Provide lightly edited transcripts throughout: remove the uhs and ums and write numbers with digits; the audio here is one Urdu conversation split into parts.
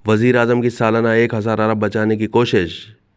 وزیر اعظم کی سالانہ 1000 ارب بچانے کی کوشش،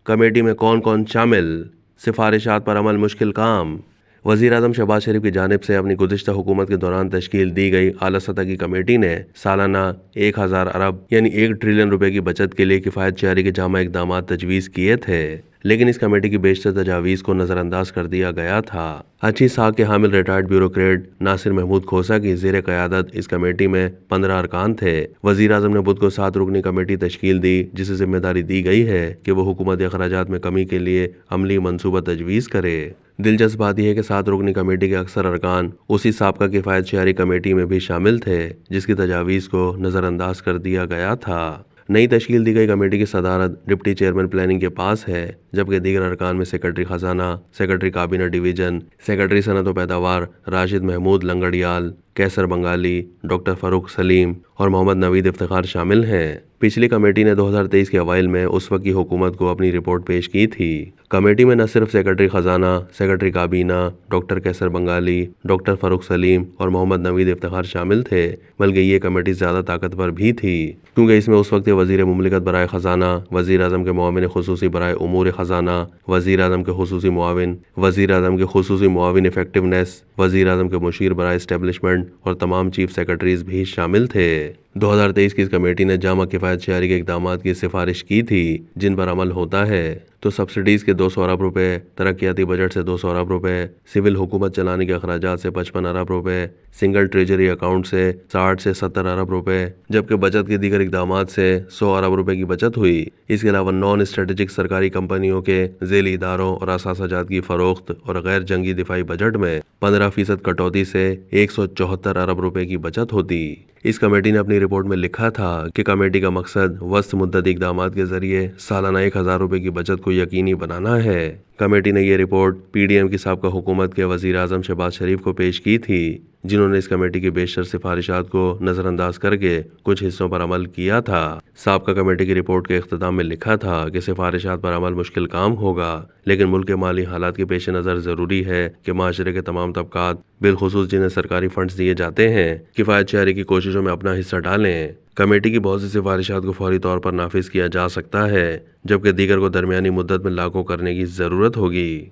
کمیٹی میں کون کون شامل، سفارشات پر عمل مشکل کام۔ وزیر اعظم شہباز شریف کی جانب سے اپنی گزشتہ حکومت کے دوران تشکیل دی گئی اعلیٰ سطح کی کمیٹی نے سالانہ 1000 ارب یعنی 1 ٹریلین روپے کی بچت کے لیے کفایت جاری کے جامع اقدامات تجویز کیے تھے، لیکن اس کمیٹی کی بیشتر تجاویز کو نظر انداز کر دیا گیا تھا۔ اچھی ساکھ کے حامل ریٹائرڈ بیوروکریٹ ناصر محمود کھوسہ کی زیر قیادت اس کمیٹی میں 15 ارکان تھے۔ وزیر اعظم نے بدھ کو 7 رکنی کمیٹی تشکیل دی، جسے ذمہ داری دی گئی ہے کہ وہ حکومتی اخراجات میں کمی کے لیے عملی منصوبہ تجویز کرے۔ دلچسپ بات یہ ہے کہ 7 رکنی کمیٹی کے اکثر ارکان اسی سابقہ کفایت شہری کمیٹی میں بھی شامل تھے، جس کی تجاویز کو نظر انداز کر دیا گیا تھا۔ نئی تشکیل دی گئی کمیٹی کی صدارت ڈپٹی چیئرمین پلاننگ کے پاس ہے، جبکہ دیگر ارکان میں سیکرٹری خزانہ، سیکرٹری کابینہ ڈویژن، سیکرٹری صنعت و پیداوار راشد محمود لنگڑیال، کیسر بنگالی، ڈاکٹر فاروق سلیم اور محمد نوید افتخار شامل ہیں۔ پچھلی کمیٹی نے 2023 کے اوائل میں اس وقت کی حکومت کو اپنی رپورٹ پیش کی تھی۔ کمیٹی میں نہ صرف سیکرٹری خزانہ، سیکرٹری کابینہ، ڈاکٹر کیسر بنگالی، ڈاکٹر فاروق سلیم اور محمد نوید افتخار شامل تھے، بلکہ یہ کمیٹی زیادہ طاقتور بھی تھی، کیونکہ اس میں اس وقت کے وزیر مملکت برائے خزانہ، وزیر اعظم کے معاون خصوصی برائے امور خزانہ، وزیر اعظم کے خصوصی معاون، وزیر اعظم کے خصوصی معاون ایفیکٹونیس، وزیر اعظم کے مشیر برائے اسٹیبلشمنٹ اور تمام چیف سیکرٹریز بھی شامل تھے۔ 2023 کی اس کمیٹی نے جامع کفایت شہری کے اقدامات کی سفارش کی تھی، جن پر عمل ہوتا ہے تو سبسڈیز کے 200 ارب روپے، ترقیاتی بجٹ سے 200 ارب روپے، سول حکومت چلانے کے اخراجات سے 55 ارب روپے، سنگل ٹریجری اکاؤنٹ سے 60 سے 70 ارب روپے، جبکہ بچت کے دیگر اقدامات سے 100 ارب روپے کی بچت ہوئی۔ اس کے علاوہ نان اسٹریٹجک سرکاری کمپنیوں کے ذیلی اداروں اور اثاثہ جات کی فروخت اور غیر جنگی دفاعی بجٹ میں 15% کٹوتی سے 174 ارب روپے کی بچت ہوتی۔ اس کمیٹی نے اپنی رپورٹ میں لکھا تھا کہ کمیٹی کا مقصد وسط مدتی اقدامات کے ذریعے سالانہ 1000 روپے کی بچت کو یقینی بنانا ہے۔ کمیٹی نے یہ رپورٹ پی ڈی ایم کی سابقہ حکومت کے وزیر اعظم شہباز شریف کو پیش کی تھی، جنہوں نے اس کمیٹی کی بیشتر سفارشات کو نظر انداز کر کے کچھ حصوں پر عمل کیا تھا۔ سابقہ کمیٹی کی رپورٹ کے اختتام میں لکھا تھا کہ سفارشات پر عمل مشکل کام ہوگا، لیکن ملک کے مالی حالات کے پیش نظر ضروری ہے کہ معاشرے کے تمام طبقات، بالخصوص جنہیں سرکاری فنڈز دیے جاتے ہیں، کفایت شہری کی کوششوں میں اپنا حصہ ڈالیں۔ کمیٹی کی بہت سی سفارشات کو فوری طور پر نافذ کیا جا سکتا ہے، جبکہ دیگر کو درمیانی مدت میں لاگو کرنے کی ضرورت ہوگی۔